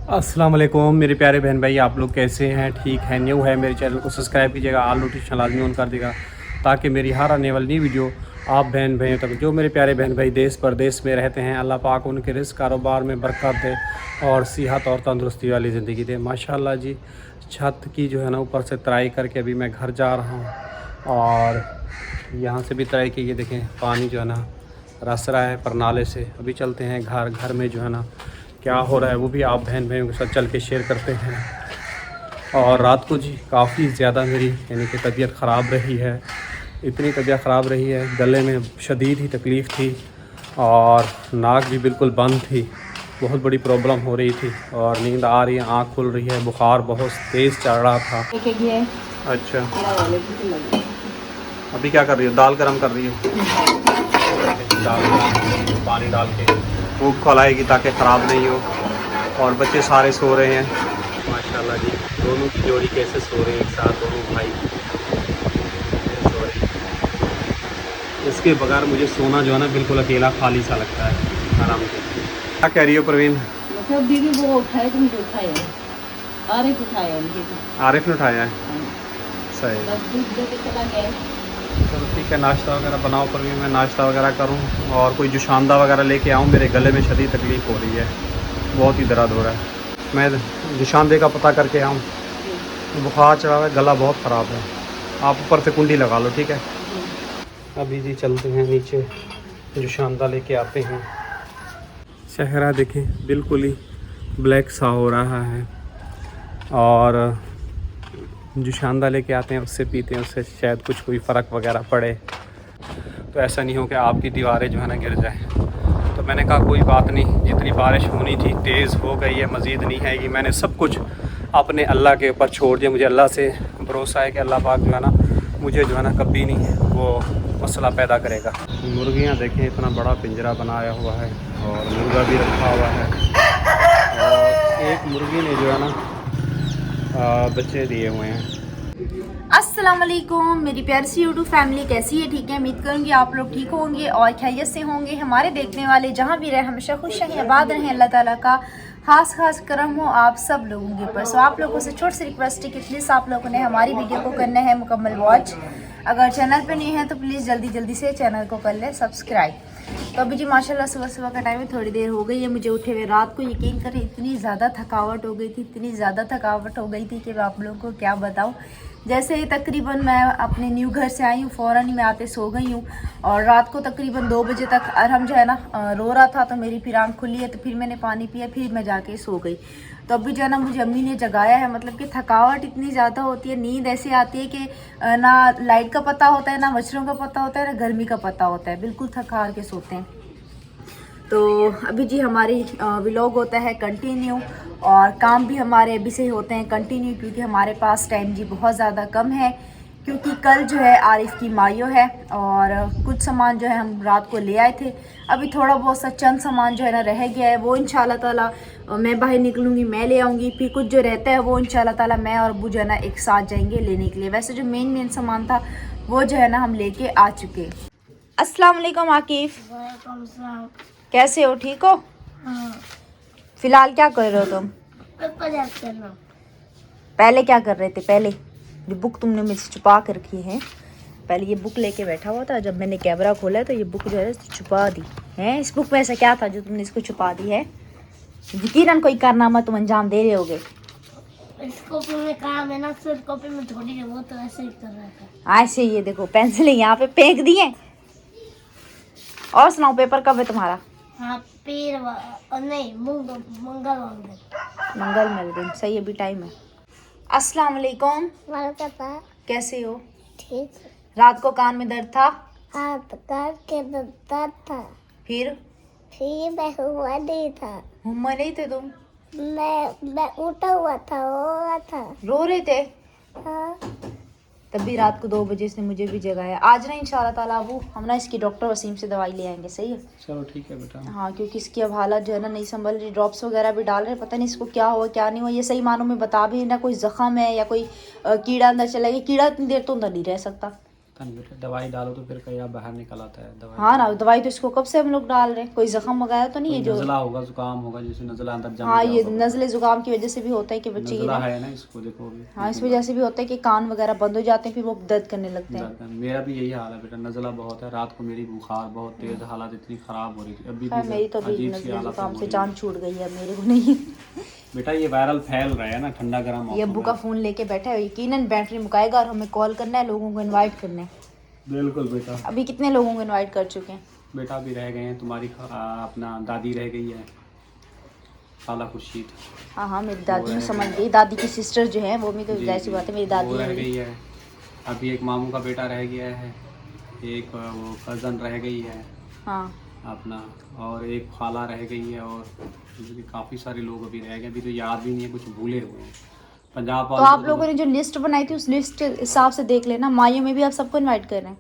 अस्सलाम वालेकुम मेरे प्यारे बहन भाई, आप लोग कैसे हैं? ठीक है? न्यू है मेरे चैनल को सब्सक्राइब कीजिएगा, आल नोटिफिकेशन लाजमी ऑन कर देगा ताकि मेरी हर आने वाली नई वीडियो आप बहन भाइयों तक, जो मेरे प्यारे बहन भाई देश परदेश में रहते हैं, अल्लाह पाक उनके रिस्क कारोबार में बरकत दे और सेहत और तंदुरुस्ती वाली ज़िंदगी दे। माशाल्लाह जी, छत की जो है ना ऊपर से तराई करके अभी मैं घर जा रहा हूँ और यहाँ से भी तराई की, ये देखें पानी जो है ना रस रहा है परनाले से। अभी चलते हैं घर। घर में जो है ना क्या हो रहा है वो भी आप बहन भाइयों के साथ चल के शेयर करते हैं। और रात को जी काफ़ी ज़्यादा मेरी यानी कि तबीयत ख़राब रही है, इतनी तबीयत ख़राब रही है, गले में शदीद ही तकलीफ़ थी और नाक भी बिल्कुल बंद थी, बहुत बड़ी प्रॉब्लम हो रही थी और नींद आ रही है, आँख खुल रही है, बुखार बहुत तेज़ चढ़ रहा था। अच्छा, अभी क्या कर रही हो? दाल गरम कर रही हो? दाल पानी डाल के वो खौलाएगी ताकि ख़राब नहीं हो। और बच्चे सारे सो रहे हैं माशाल्लाह जी, दोनों की जोड़ी कैसे सो रहे हैं एक साथ, दोनों भाई सो रहे हैं। इसके बगैर मुझे सोना जो है ना बिल्कुल अकेला खाली सा लगता है आराम से। क्या कह रही हो प्रवीण? मतलब दीदी वो उठाए तुम तो उठाए आरिफ उठाया उनके। आरिफ ने उठाया है, सही। बस दूध दे के चला गया। चलो ठीक है, नाश्ता वगैरह बनाओ पर भी मैं नाश्ता वगैरह करूं और कोई जुशांदा वगैरह लेके आऊं। मेरे गले में शदीद तकलीफ़ हो रही है, बहुत ही दर्द हो रहा है। मैं जुशांदे का पता करके आऊं। बुखार चढ़ा हुआ है, गला बहुत ख़राब है। आप ऊपर से कुंडी लगा लो, ठीक है? अभी जी चलते हैं नीचे, जुशांदा लेके आते हैं। चेहरा देखें बिल्कुल ही ब्लैक सा हो रहा है और जुशांदा लेके आते हैं, उससे पीते हैं, उससे शायद कुछ कोई फ़र्क वगैरह पड़े, तो ऐसा नहीं हो कि आपकी दीवारें जो है ना गिर जाएं। तो मैंने कहा कोई बात नहीं, जितनी बारिश होनी थी तेज़ हो गई है, मज़ीद नहीं है। ये मैंने सब कुछ अपने अल्लाह के ऊपर छोड़ दिया। मुझे अल्लाह से भरोसा है कि अल्लाह पाक जो है ना मुझे जो है ना कभी नहीं वो मसला पैदा करेगा। मुर्गियाँ देखें, इतना बड़ा पिंजरा बनाया हुआ है और मुर्गा भी रखा हुआ है और एक मुर्गी ने जो है ना बच्चे दिए हुए हैं। अस्सलाम वालेकुम मेरी प्यारी सी यूट्यूब फैमिली, कैसी है? ठीक है, उम्मीद करूँगी आप लोग ठीक होंगे और खैरियत से होंगे। हमारे देखने वाले जहाँ भी रहे हमेशा खुश रहें, आबाद रहें। अल्लाह ताला का खास करम हो आप सब लोगों के ऊपर। सो आप लोगों से छोटी सी रिक्वेस्ट है कि प्लीज़ आप लोगों ने हमारी वीडियो को करना है मुकम्मल वॉच। अगर चैनल पर नहीं है तो प्लीज़ जल्दी से चैनल को कर लें सब्सक्राइब। तो अभी जी माशाल्लाह सुबह का टाइम है, थोड़ी देर हो गई है मुझे उठे हुए। रात को यकीन करें इतनी ज़्यादा थकावट हो गई थी, इतनी ज़्यादा थकावट हो गई थी कि मैं आप लोगों को क्या बताऊँ। जैसे ही तकरीबन मैं अपने न्यू घर से आई हूँ फ़ौरन ही मैं आते सो गई हूँ और रात को तकरीबन 2 बजे तक अरहम जो है ना रो रहा था, तो मेरी फिर आँख खुली है, तो फिर मैंने पानी पिया, फिर मैं जाके सो गई। तो अभी जो है ना मुझे अम्मी ने जगाया है। मतलब कि थकावट इतनी ज़्यादा होती है, नींद ऐसे आती है कि ना लाइट का पता होता है, ना मच्छरों का पता होता है, ना गर्मी का पता होता है, बिल्कुल थक हार के सोते हैं। तो अभी जी हमारी व्लॉग होता है कंटिन्यू और काम भी हमारे अभी से होते हैं कंटिन्यू, क्योंकि हमारे पास टाइम जी बहुत ज़्यादा कम है, क्योंकि कल जो है आरिफ की मायो है और कुछ सामान जो है हम रात को ले आए थे। अभी थोड़ा बहुत सा चंद सामान जो है ना रह गया है, वो इंशाल्लाह ताला मैं बाहर निकलूँगी मैं ले आऊँगी। फिर कुछ जो रहता है वो इंशाल्लाह ताला मैं और अब्बू जो है ना एक साथ जाएंगे लेने के लिए। वैसे जो मेन सामान था वो जो है ना हम लेके आ चुके। अस्सलाम वालेकुम आकिफ, कैसे हो? ठीक हो? हाँ। फिलहाल क्या कर रहे हो तुम? पहले क्या कर रहे थे? पहले जो बुक तुमने मुझसे छुपा कर रखी है, पहले ये बुक लेके बैठा हुआ था। जब मैंने कैमरा खोला तो ये बुक जो है छुपा दी है। इस बुक में ऐसा क्या था जो तुमने इसको छुपा दी है? यकीनन कोई कारनामा तुम अंजाम दे रहे होगे। इस कॉपी में काम है ना, सिर्फ कॉपी में थोड़ी है, वो तो ऐसे ही कर रहा था। ऐसे ये देखो पेंसिल यहाँ पे फेंक दी है। और सुनाओ, पेपर कब है तुम्हारा? हाँ, नहीं मंगल मिल दिन, सही अभी टाइम है। अस्सलाम वालेकुम, कैसे हो? ठीक। रात को कान में दर्द था? हाँ, तो कान के दर्द था। फिर मैं हुआ नहीं था। हुम्मा नहीं थे तुम? मैं उठा हुआ था, रो रहा था। रो रहे थे? हाँ। तभी रात को 2 बजे से मुझे भी जगाया। आज ना इंशाल्लाह ताला वो हम ना इसकी डॉक्टर वसीम से दवाई ले आएंगे, सही है? चलो ठीक है बेटा। हाँ, क्योंकि इसकी अब हालत जो है ना नहीं संभल रही। ड्रॉप्स वगैरह भी डाल रहे हैं, पता नहीं इसको क्या हुआ क्या नहीं हुआ। ये सही मानों में बता भी नहीं, कोई जख्म है या कोई कीड़ा अंदर चला गया। कीड़ा इतनी देर तो अंदर नहीं रह सकता, पता नहीं बेटा, दवाई डालो तो फिर कहीं बाहर निकल आता है दवाई। हाँ ना, दवाई तो इसको कब से हम लोग डाल रहे हैं, कोई जख्म वगैरह तो नहीं है जो? नज़ला होगा, जुकाम होगा, जैसे नज़ला अंदर जम हाँ, गया ये होगा। नज़ले जुकाम की वजह से भी होता है कि बच्चे की नज़ला ना, है ना इसको, देखो अभी। हाँ इस वजह से भी होता है कि कान वगैरह बंद हो जाते हैं, फिर वो दर्द करने लगते हैं। मेरा भी यही हाल है बेटा, नज़ला बहुत है। रात को मेरी बुखार बहुत तेज, हालत इतनी ख़राब हो रही थी। अभी खैर मेरी तो अभी अजीब सी नज़ले हालत जुकाम हो से रही जान छूट गई है, मेरे को नहीं। है। बेटा ये वायरल फैल रहा है ना, ठंडा गर्म ये अब्बू का फ़ोन लेके बैठा है, यकीनन बैटरी मुकाएगा और हमें कॉल करना है, लोगों को इनवाइट करना है। बिल्कुल बेटा। अभी कितने लोगों को इनवाइट कर चुके हैं? बेटा अभी रह गए हैं तुम्हारी अपना दादी रह गई है, खाला खुर्शीद। हाँ हाँ, मेरी दादी में समझ गई, दादी की सिस्टर जो है वो भी तो जी, जाहिर सी जी, बात है, मेरी दादी वो रह है। गई है। अभी एक मामू का बेटा रह गया है, एक वो कज़न रह गई है हाँ, अपना, और एक खाला रह गई है, और काफ़ी सारे लोग अभी रह गए। अभी तो याद भी नहीं है, कुछ भूले हुए हैं। पंजाब तो वालों आप को लोगों ने जो लिस्ट बनाई थी उस लिस्ट के हिसाब से देख लेना, माइयों में भी आप सबको इनवाइट कर रहे हैं।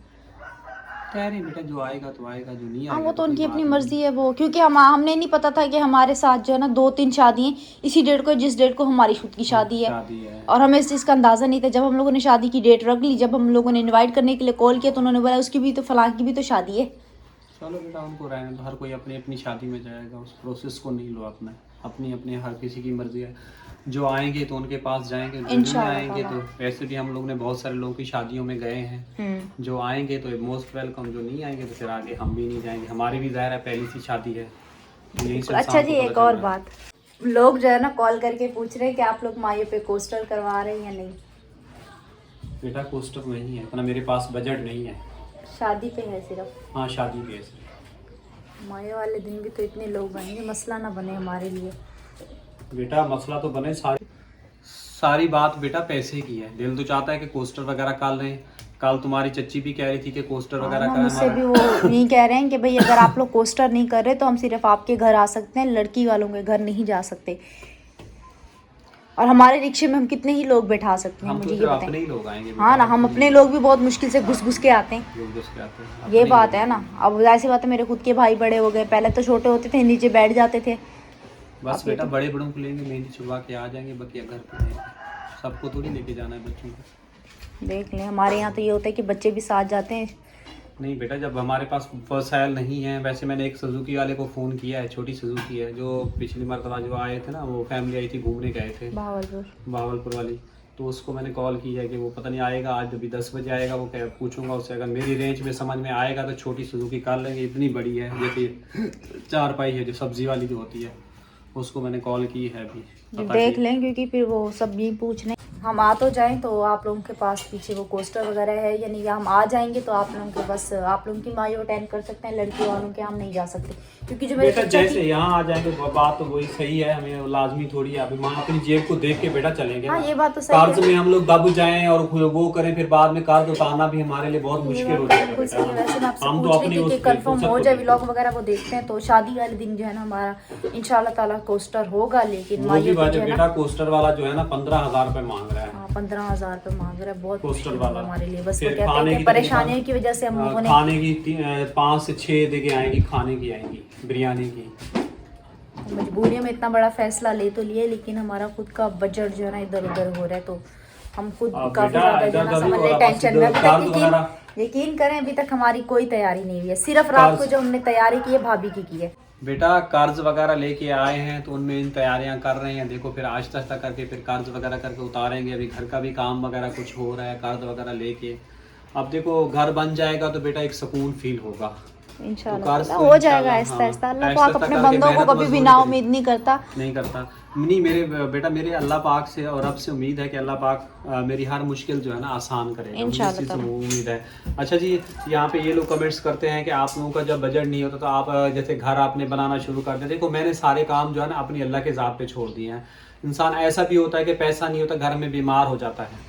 कह रहे बेटा, जो आएगा तो आएगा, जो नहीं हाँ, आएगा वो तो कोई उनकी बात अपनी नहीं। मर्जी है वो, क्योंकि हमने नहीं पता था कि हमारे साथ जो है ना 2-3 शादियाँ इसी डेट को, जिस डेट को हमारी खुद की शादी है, शादी है। और हमें इस चीज़ का अंदाज़ा नहीं था। जब हम लोगों ने शादी की डेट रख ली, जब हम लोगों ने इनवाइट करने के लिए कॉल किया तो उन्होंने बोला उसकी भी तो फलां की भी तो शादी है। चलो बेटा, उनको रहने दो, हर कोई अपनी अपनी शादी में जाएगा, उस प्रोसेस को नहीं लो अपना, अपनी अपनी हर किसी की मर्जी है। जो आएंगे तो उनके पास जाएंगे, जो नहीं इंशाल्लाह आएंगे तो वैसे भी हम लोग ने बहुत सारे लोगों की शादियों में गए हैं। जो आएंगे तो मोस्ट वेलकम, जो नहीं आएंगे तो फिर आगे हम भी नहीं जाएंगे, हमारी भी ज़ाहिर है पहली सी शादी है। यही से अच्छा इंसान जी, को एक पता और चल रहा है। बात, लोग जो है ना कॉल करके पूछ रहे हैं कि आप लोग माइयों पे कोस्टर करवा रहे हैं या नहीं। बेटा कोस्टर नहीं है, इतना मेरे पास बजट नहीं है। शादी पे है सिर्फ। हाँ शादी भी है सिर्फ। माए वाले दिन भी तो इतने लोग बनेंगे, मसला ना बने हमारे लिए। बेटा मसला तो बने, सारी बात बेटा पैसे की है। दिल तो चाहता है कि कोस्टर वगैरह कर लें। कल तुम्हारी चच्ची भी कह रही थी कि कोस्टर वगैरह हाँ, करें। मुझसे भी वो यही कह रहे हैं कि भाई अगर आप लोग कोस्टर नहीं कर रहे तो हम सिर्फ आपके घर आ सकते हैं, लड़की वालों के घर नहीं जा सकते। और हमारे रिक्शे में हम कितने ही लोग बैठा सकते हैं, हम मुझे तो ये सिर्फ बताएं। अपने ही लोग आएंगे। हाँ ना, हम अपने लोग भी बहुत मुश्किल से घुस घुस के आते हैं, लोग जिसके आते हैं, ये अपने बात ही है ना। अब ऐसी बात है, मेरे खुद के भाई बड़े हो गए, पहले तो छोटे होते थे नीचे बैठ जाते थे। बस बेटा बड़े बड़ों को लेंगे, मेहंदी छुड़वा के आ जाएंगे, बकिया घर पे रहेंगे। सबको थोड़ी लेके जाना है बच्चों को। देख लें, हमारे यहाँ तो ये होता है कि बच्चे भी साथ जाते हैं। नहीं बेटा, जब हमारे पास वसाइल नहीं है। वैसे मैंने एक सुजुकी वाले को फ़ोन किया है, छोटी सुजुकी है, जो पिछली मरतबा जो आए थे ना, वो फैमिली आई थी, घूमने गए थे भावलपुर वाली, तो उसको मैंने कॉल की है कि वो पता नहीं आएगा आज, अभी 10 बजे आएगा। वो क्या पूछूंगा उससे, अगर मेरी रेंज में समझ में आएगा तो छोटी सुजुकी कर लेंगे। इतनी बड़ी है जैसे 4 पाई है, जो सब्जी वाली जो होती है, उसको मैंने कॉल की है अभी। देख लें, क्योंकि फिर वो सब भी पूछने हम आ तो जाएं तो आप लोगों के पास पीछे वो कोस्टर वगैरह है या नहीं, या हम आ जाएंगे तो आप लोगों के बस आप लोगों की माँ अटेंड कर सकते हैं, लड़की वालों के हम नहीं जा सकते। क्योंकि जो मेरे बेटा जैसे यहाँ आ जाएंगे बात तो वही सही है, हमें लाजमी थोड़ी है। अभी माँ अपनी जेब को देख के बेटा चलेंगे। हाँ, ये बात तो सही कर्ज में हम लोग दब जाएं और वो करें, फिर बाद में कर्ज उतारना भी हमारे लिए बहुत मुश्किल हो जाएगा। बिल्कुल सही है। वैसे मैं आपसे हम तो पूछ अपनी रही थी उस कि कंफर्म हो जाए, फुर्सत व्लॉग वगैरह वो देखते हैं तो शादी वाले दिन जो है ना हमारा इंशाल्लाह ताला कोस्टर होगा। लेकिन वो भी माइयों जो है बेटा कोस्टर वाला जो है ना 15,000 रुपए मांग रहा है। 15,000 रुपए मांग रहा है, बहुत कोस्टर मुश्किल वाला हमारे लिए। बस वो फिर कहते हैं खाने कि की परेशानियों की वजह से हम लोगों ने खाने की 5 से 6 जगह आएंगी, खाने की आएंगी, बिरयानी की। मजबूरियों में इतना बड़ा फैसला ले तो लिए, लेकिन हमारा खुद का बजट जो है ना इधर उधर हो रहा है, तो हम खुद काफी ज्यादा जो है ना समझ ले टेंशन में। अभी तक यकीन करें, अभी तक हमारी कोई तैयारी नहीं हुई है। सिर्फ रात को जो हमने तैयारी की है भाभी की है। बेटा कर्ज वगैरह लेके आए हैं तो उनमें इन तैयारियां कर रहे हैं। देखो फिर आहिस्ता आहिस्ता करके फिर कर्ज वगैरह करके उतारेंगे। अभी घर का भी काम वगैरह कुछ हो रहा है, कर्ज वगैरह लेके। अब देखो घर बन जाएगा तो बेटा एक सुकून फील होगा इंशाल्लाह हो जाएगा आहिस्ता आहिस्ता। अल्लाह पाक अपने बंदों को कभी भी ना उम्मीद नहीं करता। नहीं मेरे बेटा, मेरे अल्लाह पाक से और रब से उम्मीद है कि अल्लाह पाक मेरी हर मुश्किल जो है ना आसान करेगा, इंशाल्लाह उम्मीद है। अच्छा जी, यहाँ पे ये लोग कमेंट्स करते हैं कि आप लोगों का जब बजट नहीं होता तो आप जैसे घर आपने बनाना शुरू कर दिया। देखो मैंने सारे काम जो है ना अपनी अल्लाह के ज़ात पे छोड़ दिए हैं। इंसान ऐसा भी होता है कि पैसा नहीं होता, घर में बीमार हो जाता है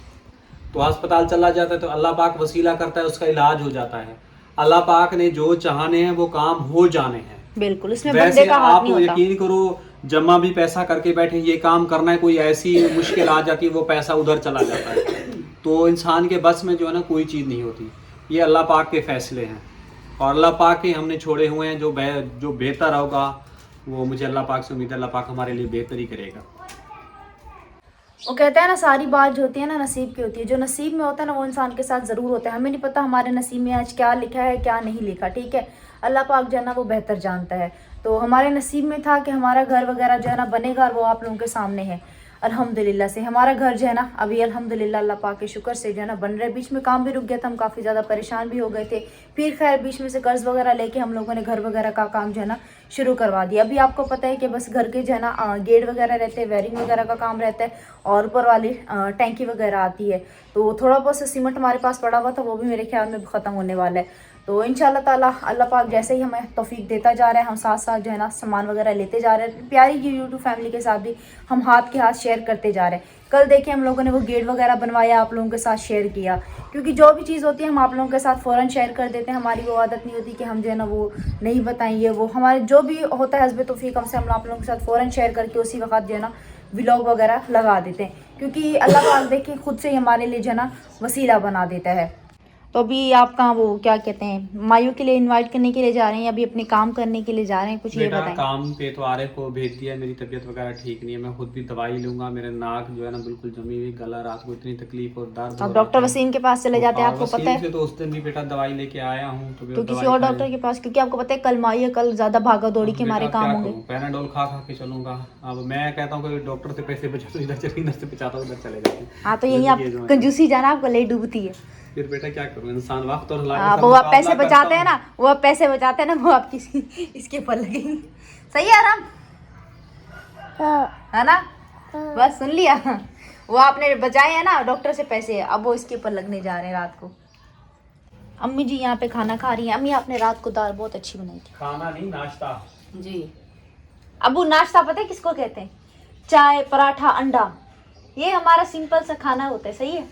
तो अस्पताल चला जाता है, तो अल्लाह पाक वसीला करता है, उसका इलाज हो जाता है। अल्लाह पाक ने जो चाहने हैं वो काम हो जाने हैं। बिल्कुल, इसमें वैसे बंदे का हाथ आप नहीं होता। यकीन करो, जमा भी पैसा करके बैठे ये काम करना है, कोई ऐसी मुश्किल आ जाती है वो पैसा उधर चला जाता है। तो इंसान के बस में जो है ना कोई चीज़ नहीं होती। ये अल्लाह पाक के फैसले हैं और अल्लाह पाक के हमने छोड़े हुए हैं। जो बेहतर होगा वो मुझे अल्लाह पाक से उम्मीद है, अल्लाह पाक हमारे लिए बेहतर ही करेगा। वो कहते हैं ना, सारी बात जो होती है ना नसीब की होती है। जो नसीब में होता है ना वो इंसान के साथ ज़रूर होता है। हमें नहीं पता हमारे नसीब में आज क्या लिखा है क्या नहीं लिखा, ठीक है, अल्लाह पाक जो है ना वो बेहतर जानता है। तो हमारे नसीब में था कि हमारा घर वगैरह जो है ना बनेगा, और वो आप लोगों के सामने है अल्हम्दुलिल्लाह से। हमारा घर जो है ना अभी अल्हम्दुलिल्लाह अल्लाह पाक के शुक्र से जो है ना बन रहे। बीच में काम भी रुक गया था, हम काफ़ी ज़्यादा परेशान भी हो गए थे। फिर खैर बीच में से कर्ज वगैरह लेके हम लोगों ने घर वगैरह का काम जो है ना शुरू करवा दिया। अभी आपको पता है कि बस घर के जो है ना गेट वगैरह रहते हैं, वायरिंग वगैरह का काम रहता है, और ऊपर वाली टैंकी वगैरह आती है। तो थोड़ा बहुत सा सीमेंट हमारे पास पड़ा हुआ था, वो भी मेरे ख्याल में ख़त्म होने वाला है। तो इंशाल्लाह ताला अल्लाह पाक जैसे ही हमें तौफीक देता जा रहा है, हम साथ साथ जो है ना सामान वगैरह लेते जा रहे हैं। प्यारी की यूट्यूब फैमिली के साथ भी हम हाथ के हाथ शेयर करते जा रहे हैं। कल देखिए हम लोगों ने वो गेट वगैरह बनवाया, आप लोगों के साथ शेयर किया, क्योंकि जो भी चीज़ होती है हम आप लोगों के साथ फ़ौरन शेयर कर देते हैं। हमारी वो आदत नहीं होती कि हम जो है ना वो नहीं बताएंगे। वो हमारे जो भी होता है हस्बे तौफीक हमसे, हम आप लोगों के साथ फ़ौरन शेयर करके उसी वक्त जो है ना व्लॉग वगैरह लगा देते हैं, क्योंकि अल्लाह पाक देखिए खुद से ही हमारे लिए जो है ना वसीला बना देता है। तो अभी आप कहाँ वो क्या कहते हैं मायू के लिए इनवाइट करने के लिए जा रहे हैं, या अभी अपने काम करने के लिए जा रहे हैं, कुछ ये बताएं। काम पे तो आरिफ को भेज दिया, मेरी तबीयत वगैरह ठीक नहीं है, मैं खुद भी दवाई लूंगा। मेरे नाक जो है ना बिल्कुल जमी हुई, गला, रात को इतनी तकलीफ और दर्द। अब डॉक्टर वसीम के पास चले जाते हैं, आपको पता है। तो उस दिन भी बेटा दवाई लेके आया हूँ तो किसी और डॉक्टर के पास, क्योंकि आपको पता है कल माई है, कल ज्यादा भागा दौड़ी के हमारे काम होंगे। पैनाडोल खा खा के चलूंगा। अब मैं कहता हूँ कि डॉक्टर से पैसे बचा, तो इधर से बचाता हूँ उधर चले जाते हैं। हाँ तो यही आप कंजूसी जाना आपको ले डूबती है। फिर बेटा क्या करूँ, इंसान वक्त और वो आप पैसे बचाते हैं ना, वो आप पैसे बचाते हैं ना, वो आप किसी इसके ऊपर लगेंगे। सही है आराम है ना, बस सुन लिया। वो आपने बचाए हैं ना डॉक्टर से पैसे, अब वो इसके ऊपर लगने जा रहे हैं रात को। अम्मी जी यहाँ पे खाना खा रही हैं। अम्मी आपने रात को दाल बहुत अच्छी बनाई थी। खाना नहीं, नाश्ता जी। अबू नाश्ता पता है किसको कहते हैं? चाय, पराठा, अंडा, ये हमारा सिंपल सा खाना होता है। सही है,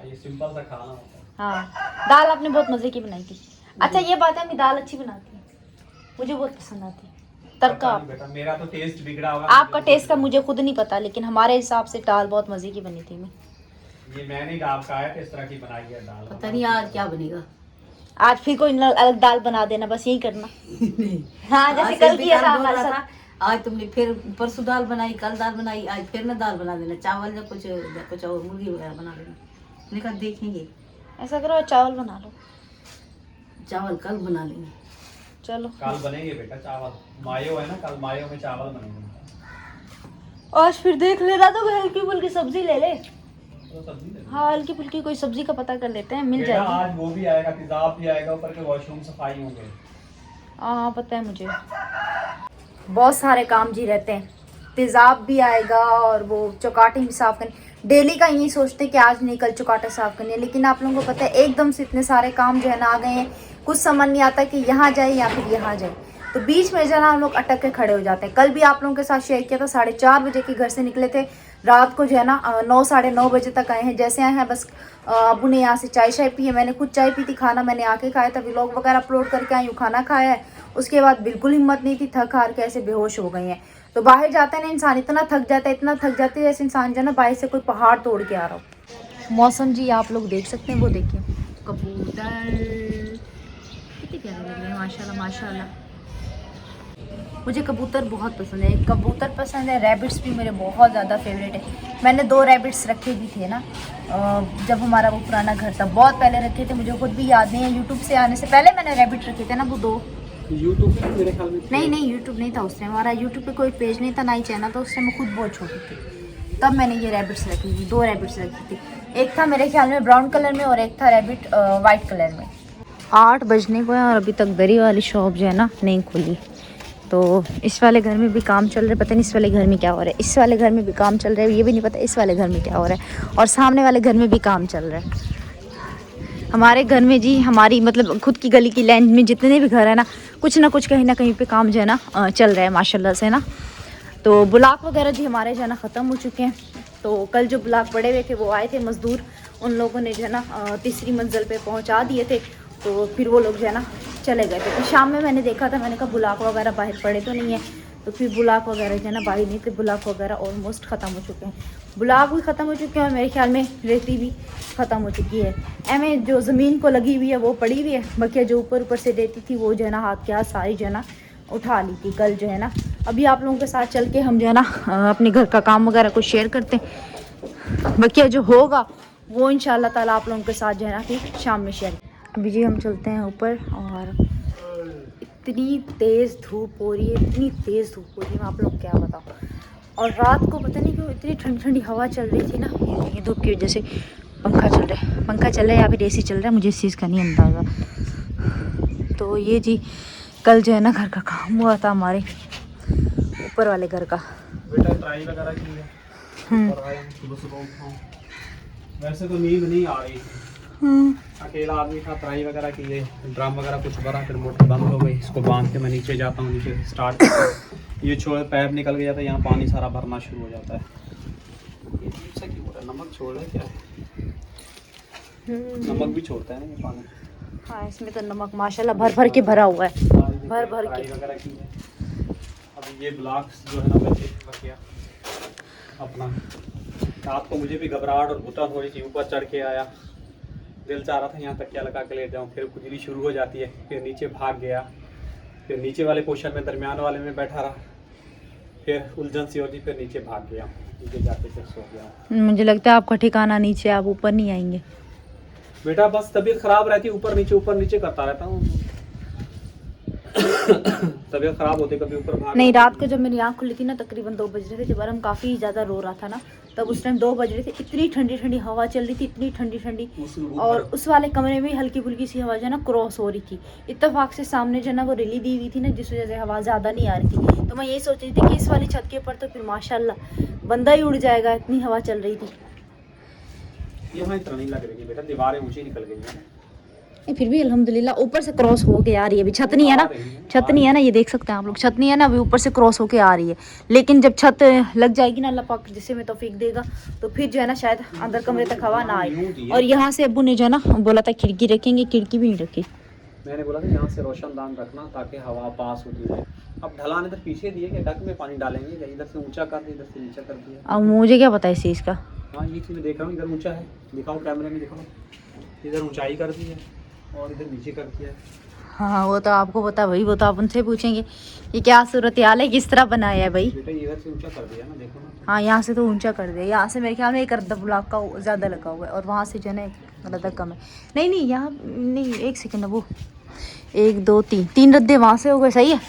ये सिंपल सा खाना होता है। हाँ, दाल आपने बहुत मजे की बनाई थी। अच्छा ये बात है, मैं दाल अच्छी बनाती हूँ, मुझे बहुत पसंद आती है तड़का। बेटा मेरा तो टेस्ट बिगड़ा होगा, आपका टेस्ट का मुझे खुद नहीं पता, लेकिन हमारे हिसाब से दाल बहुत मजे की बनी थी। ये मैंने दाल खाया था, इस तरह की बनाई है दाल। पता नहीं आज क्या बनेगा। आज फिर कोई अलग दाल बना देना, बस यही करना। हाँ जैसे कल किया था हमारे साथ। आज तुमने फिर परसों दाल बनाई, कल दाल बनाई, आज फिर ना दाल बना देना, चावल या कुछ और मुर्गी वगैरह बना देना। मैंने कहा देखेंगे। ऐसा करो चावल बना लो। चावल कल बना लेंगे। चलो कल बनेंगे बेटा चावल, मायो है ना, कल मायो में चावल बनेंगे। आज फिर देख लेना, तो हल्की फुल्की सब्जी ले ले। तो सब्जी ले। हाँ हल्की फुल्की कोई सब्जी का पता कर लेते हैं, मिल जाएगी। आज वो भी आएगा, तेजाब भी आएगा, ऊपर के वॉशरूम सफाई होंगे। हाँ पता है मुझे, बहुत सारे काम जी रहते हैं। तेजाब भी आएगा और वो चौकाटे भी साफ करने। डेली का यही सोचते कि आज नहीं कल चौकाटे साफ करने, लेकिन आप लोगों को पता है एकदम से इतने सारे काम जो है ना आ गए हैं, कुछ समझ नहीं आता कि यहाँ जाए या फिर यहाँ जाए। तो बीच में जो है ना हम लोग अटक के खड़े हो जाते हैं। कल भी आप लोगों के साथ शेयर किया था, 4:30 बजे के घर से निकले थे, रात को जो है ना 9 साढ़े 9 बजे तक आए हैं। जैसे आए हैं बस अबू ने यहाँ से चाय शाय पी है, मैंने खुद चाय पी थी, खाना मैंने आके खाया था, व्लॉग वगैरह अपलोड करके आई हूँ, खाना खाया है। उसके बाद बिल्कुल हिम्मत नहीं थी, थक हार के ऐसे बेहोश हो गई हैं। तो बाहर जाता है ना इंसान, इतना थक जाता है, इतना थक जाते है जैसे इंसान जो है ना बाहर से कोई पहाड़ तोड़ के आ रहा हो। मौसम जी आप लोग देख सकते हैं, वो देखिए कबूतर कितने प्यारे लग रहे हैं, माशाल्लाह माशाल्लाह। मुझे कबूतर बहुत पसंद है, कबूतर पसंद है, रैबिट्स भी मेरे बहुत ज़्यादा फेवरेट है। मैंने 2 रैबिट्स रखे भी थे ना, जब हमारा वो पुराना घर था, बहुत पहले रखे थे, मुझे खुद भी याद नहीं है। यूट्यूब से आने से पहले मैंने रैबिट रखे थे ना, वो 2। यूट्यूब पे मेरे ख्याल में नहीं यूट्यूब नहीं था उस टाइम, हमारा यूट्यूब पे कोई पेज नहीं था, ना ही चैनल था उस टाइम, मैं खुद बहुत छोटी थी। तब मैंने ये रैबिट्स रखी थी, 2 रैबिट्स रखी थी। एक था मेरे ख्याल में ब्राउन कलर में और एक था रैबिट वाइट कलर में। 8 बजने को है और अभी तक दरी वाली शॉप जो है ना नहीं खुली। तो इस वाले घर में भी काम चल रहा है, पता नहीं इस वाले घर में क्या हो रहा है, इस वाले घर में भी काम चल रहा है, ये भी नहीं पता इस वाले घर में क्या हो रहा है, और सामने वाले घर में भी काम चल रहा है। हमारे घर में जी, हमारी मतलब खुद की गली की लाइन में जितने भी घर है ना कुछ कहीं ना कहीं पे काम जो है ना चल रहा है माशाल्लाह से ना। तो ब्लॉक वगैरह जी हमारे जो है ना ख़त्म हो चुके हैं। तो कल जो ब्लॉक पड़े हुए थे वो आए थे मज़दूर, उन लोगों ने जो है ना 3री मंजिल पे पहुंचा दिए थे। तो फिर वो लोग जो है ना चले गए थे। तो शाम में मैंने देखा था, मैंने कहा ब्लॉक वगैरह बाहर पड़े तो नहीं है, तो फिर ब्लॉक वगैरह जो है ना बाहर नहीं थे, ब्लॉक वगैरह ऑलमोस्ट ख़त्म हो चुके हैं। ब्लॉक भी ख़त्म हो चुके हैं और मेरे ख्याल में रेती भी ख़त्म हो चुकी है। एमें जो ज़मीन को लगी हुई है वो पड़ी हुई है, बाकी जो ऊपर से रेती थी वो जो है ना हाथ के हाथ सारी जो है ना उठा ली थी कल जो है ना। अभी आप लोगों के साथ चल के हम जो है ना अपने घर का काम वगैरह कुछ शेयर करते हैं। बकिया जो होगा वो इंशाल्लाह ताला आप लोगों के साथ जो है ना फिर शाम में शेयर। अभी जी हम चलते हैं ऊपर और इतनी तेज़ धूप हो रही है, इतनी तेज़ धूप हो रही है, मैं आप लोग क्या बताऊँ। और रात को पता नहीं क्यों इतनी ठंडी ठंडी हवा चल रही थी ना, ये धूप की वजह से पंखा चल रहा है या फिर AC चल रहा है, मुझे इस चीज़ का नहीं अंदाज़ा। तो ये जी कल जो है ना घर का काम हुआ था हमारे ऊपर वाले घर का। बेटा ट्राई वगैरह की है, ऊपर आया हूं, सुबह सुबह उठा हूं। वैसे तो नींद नहीं आ रही थी, अकेला आदमी था, ट्राई वगैरह की है, ड्रम वगैरह कुछ भरा, फिर मोटर बंद हो गई, इसको बांध के मैं नीचे जाता हूँ, नीचे से स्टार्ट करता हूँ, ये छोड़ पैप निकल गया था, यहाँ पानी सारा भरना शुरू हो जाता है। ये अजीब सा क्यों हो रहा है, नमक छोड़ रहा है क्या है? नमक भी छोड़ता है ना ये पानी। हाँ इसमें तो नमक माशाल्लाह भर भर के भरा हुआ है, भर भर के। वगैरह की है। अभी ये ब्लॉक्स जो है ना मैं किया अपना। रात को मुझे भी घबराहट और घुटा थोड़ी सी, ऊपर चढ़ के आया, दिल चाह रहा था यहाँ तक क्या लगा के लेट जाऊँ, फिर खुजली शुरू हो जाती है, फिर नीचे भाग गया, फिर नीचे वाले पोर्शन में दरमियान वाले में बैठा रहा, फिर उलझन सी होती, फिर नीचे भाग गया, नीचे जाके फिर सो गया। मुझे लगता है आपका ठिकाना नीचे, आप ऊपर नहीं आएंगे। बेटा बस तबीयत खराब रहती है, ऊपर नीचे करता रहता हूँ। तबीयत खराब होती कभी ऊपर भाग। नहीं रात को जब मेरी आँख खुली थी ना तकरीबन 2 बज रहे थे, जब हम काफ़ी ज़्यादा रो रहा था ना, तब उस टाइम 2 बज रहे थे, इतनी ठंडी ठंडी हवा चल रही थी, इतनी ठंडी ठंडी, और उस वाले कमरे में हल्की फुल्की सी हवा जो है ना क्रॉस हो रही थी। इत्तेफाक से सामने जो है ना वो रिली दी हुई थी ना, जिस वजह से हवा ज़्यादा नहीं आ रही थी। तो मैं यही सोच रही थी कि इस वाली छत के ऊपर तो फिर माशाल्लाह बंदा ही उड़ जाएगा, इतनी हवा चल रही थी। यहाँ इतना नहीं लग रही बेटा, दीवारें ऊंची निकल गई हैं। फिर भी अल्हम्दुलिल्लाह ऊपर से क्रॉस हो के आ रही है। अभी छत नहीं है ना, छत नहीं है ना, ये देख सकते हैं आप लोग, छत नहीं है ना, अभी ऊपर से क्रॉस होके आ रही है। लेकिन जब छत लग जाएगी ना अल्लाह पाक जिससे में तौफीक देगा, तो फिर जो है ना शायद अंदर कमरे तक हवा ना आए। और यहाँ से अब्बू ने जो है ना बोला था खिड़की रखेंगे, खिड़की भी नहीं रखी। मैंने बोला था यहाँ से रोशनदान रखना ताकि हवा पास होती रहे। अब ढलान इधर पीछे दिए कि डक में पानी डालेंगे, इधर से ऊंचा कर दिया, इधर से नीचा कर दिया। अब मुझे क्या पता इस चीज़ का। हाँ ये चीज़ मैं देख रहा हूँ, इधर ऊंचा है, दिखाओ कैमरे में दिखाओ, इधर ऊंचाई कर दी है और इधर नीचे कर दिया है। हाँ वो तो आपको पता भाई, वो तो आप उनसे पूछेंगे ये क्या सूरत हाल है, किस तरह बनाया है भाई। बेटा इधर से ऊंचा कर दिया ना, देखो ना। हाँ यहाँ से तो ऊंचा कर दिया, यहाँ से मेरे ख्याल में एक अर्ध ब्लॉक का ज़्यादा लगा हुआ है, और वहाँ से जो है ना एक रद्दा कम है। नहीं यहाँ नहीं, 1 सेकेंड, वो 1 2 3 रद्दे वहाँ से हो गए, सही है।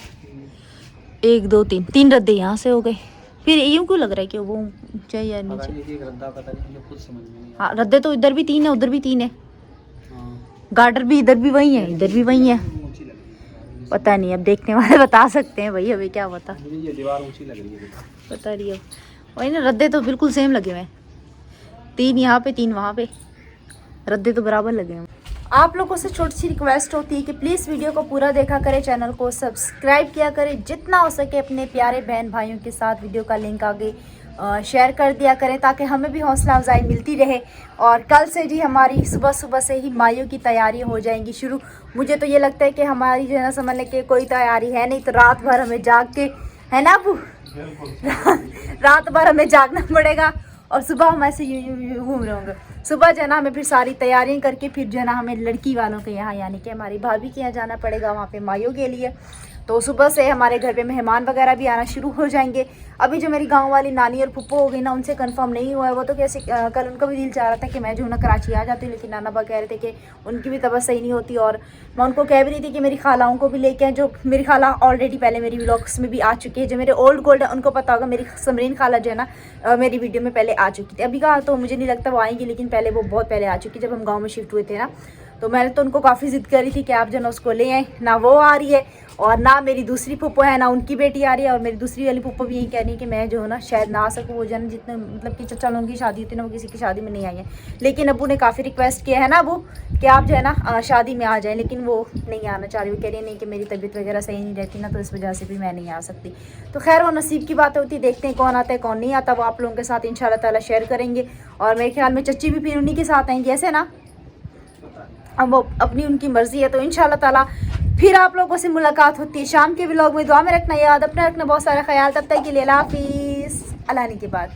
1 2 3 रद्दे यहाँ से हो गए। फिर यूँ क्यों लग रहा है कि वो ऊंचा या नीचे। हाँ रद्दे तो इधर भी 3 है, उधर भी 3 है, गार्डर भी इधर भी वही है, इधर भी वही है। पता नहीं, अब देखने वाले बता सकते हैं भाई, अभी क्या पता। ये दीवार ऊंची लग रही है पता नहीं, अब वही ना, रद्दे तो बिल्कुल सेम लगे हुए हैं, 3 यहाँ पे 3 वहाँ पे, रद्दे तो बराबर लगे हैं। आप लोगों से छोटी सी रिक्वेस्ट होती है कि प्लीज़ वीडियो को पूरा देखा करें, चैनल को सब्सक्राइब किया करें, जितना हो सके अपने प्यारे बहन भाइयों के साथ वीडियो का लिंक आगे शेयर कर दिया करें, ताकि हमें भी हौसला अफजाई मिलती रहे। और कल से जी हमारी सुबह सुबह से ही माइयों की तैयारी हो जाएंगी शुरू। मुझे तो ये लगता है कि हमारी जो है ना समझने की कोई तैयारी है नहीं, तो रात भर हमें जाग के, है ना अबू, रात भर हमें जागना पड़ेगा, और सुबह हम ऐसे यूँ घूम रहे होंगे। सुबह जो है ना हमें फिर सारी तैयारियां करके फिर जो है ना हमें लड़की वालों के यहाँ यानी कि हमारी भाभी के यहाँ जाना पड़ेगा, वहाँ पे माइयों के लिए। तो सुबह से हमारे घर पे मेहमान वगैरह भी आना शुरू हो जाएंगे। अभी जो मेरी गांव वाली नानी और फुप्पो हो गई ना, उनसे कंफर्म नहीं हुआ है। वो तो कैसे कल उनका भी दिल चाह रहा था कि मैं जो ना कराची आ जाती हूँ, लेकिन नाना बा कह रहे थे कि उनकी भी तबीयत सही नहीं होती। और मैं उनको कह भी रही थी कि मेरी खालाओं को भी लेके आए, जो मेरी खाला ऑलरेडी पहले मेरी व्लॉग्स में भी आ चुकी है। जो मेरे ओल्ड गोल्ड है उनको पता होगा, मेरी समरीन खाला जो है ना मेरी वीडियो में पहले आ चुकी थी। अभी का तो मुझे नहीं लगता वो आएंगी, लेकिन पहले वो बहुत पहले आ चुकी, जब हम गाँव में शिफ्ट हुए थे ना। तो मैंने तो उनको काफ़ी ज़िद करी थी कि आप जो ना उसको ले आए, ना वो आ रही है और ना मेरी दूसरी फुप्पो है, ना उनकी बेटी आ रही है। और मेरी दूसरी वाली फुप्पो भी यही कह रही है कि मैं जो है ना शायद ना आ सकूँ। वो जो है ना जितने मतलब कि चचा लोगों की शादी होती है ना, वो किसी की शादी में नहीं आई है। लेकिन अबू ने काफ़ी रिक्वेस्ट किया है ना अबू कि आप जो है ना शादी में आ जाएँ, लेकिन वो नहीं आना चाह रही। वो कह रही है नहीं कि मेरी तबीयत वगैरह सही नहीं रहती ना, तो इस वजह से भी मैं नहीं आ सकती। तो खैर वो नसीब की बात होती है, देखते हैं कौन आता है कौन नहीं आता। वो आप लोगों के साथ इंशाल्लाह ताला शेयर करेंगे। और मेरे ख्याल में चच्ची भी फिर उन्हीं के साथ आएंगी, ऐसे ना, अब वो अपनी उनकी मर्जी है। तो इंशाल्लाह ताला फिर आप लोगों से मुलाकात होती है शाम के व्लॉग में। दुआ में रखना याद, अपना रखना बहुत सारा ख्याल। तब तक के लिए अल्लाह हाफिज़, अल्लाह ने के बाद।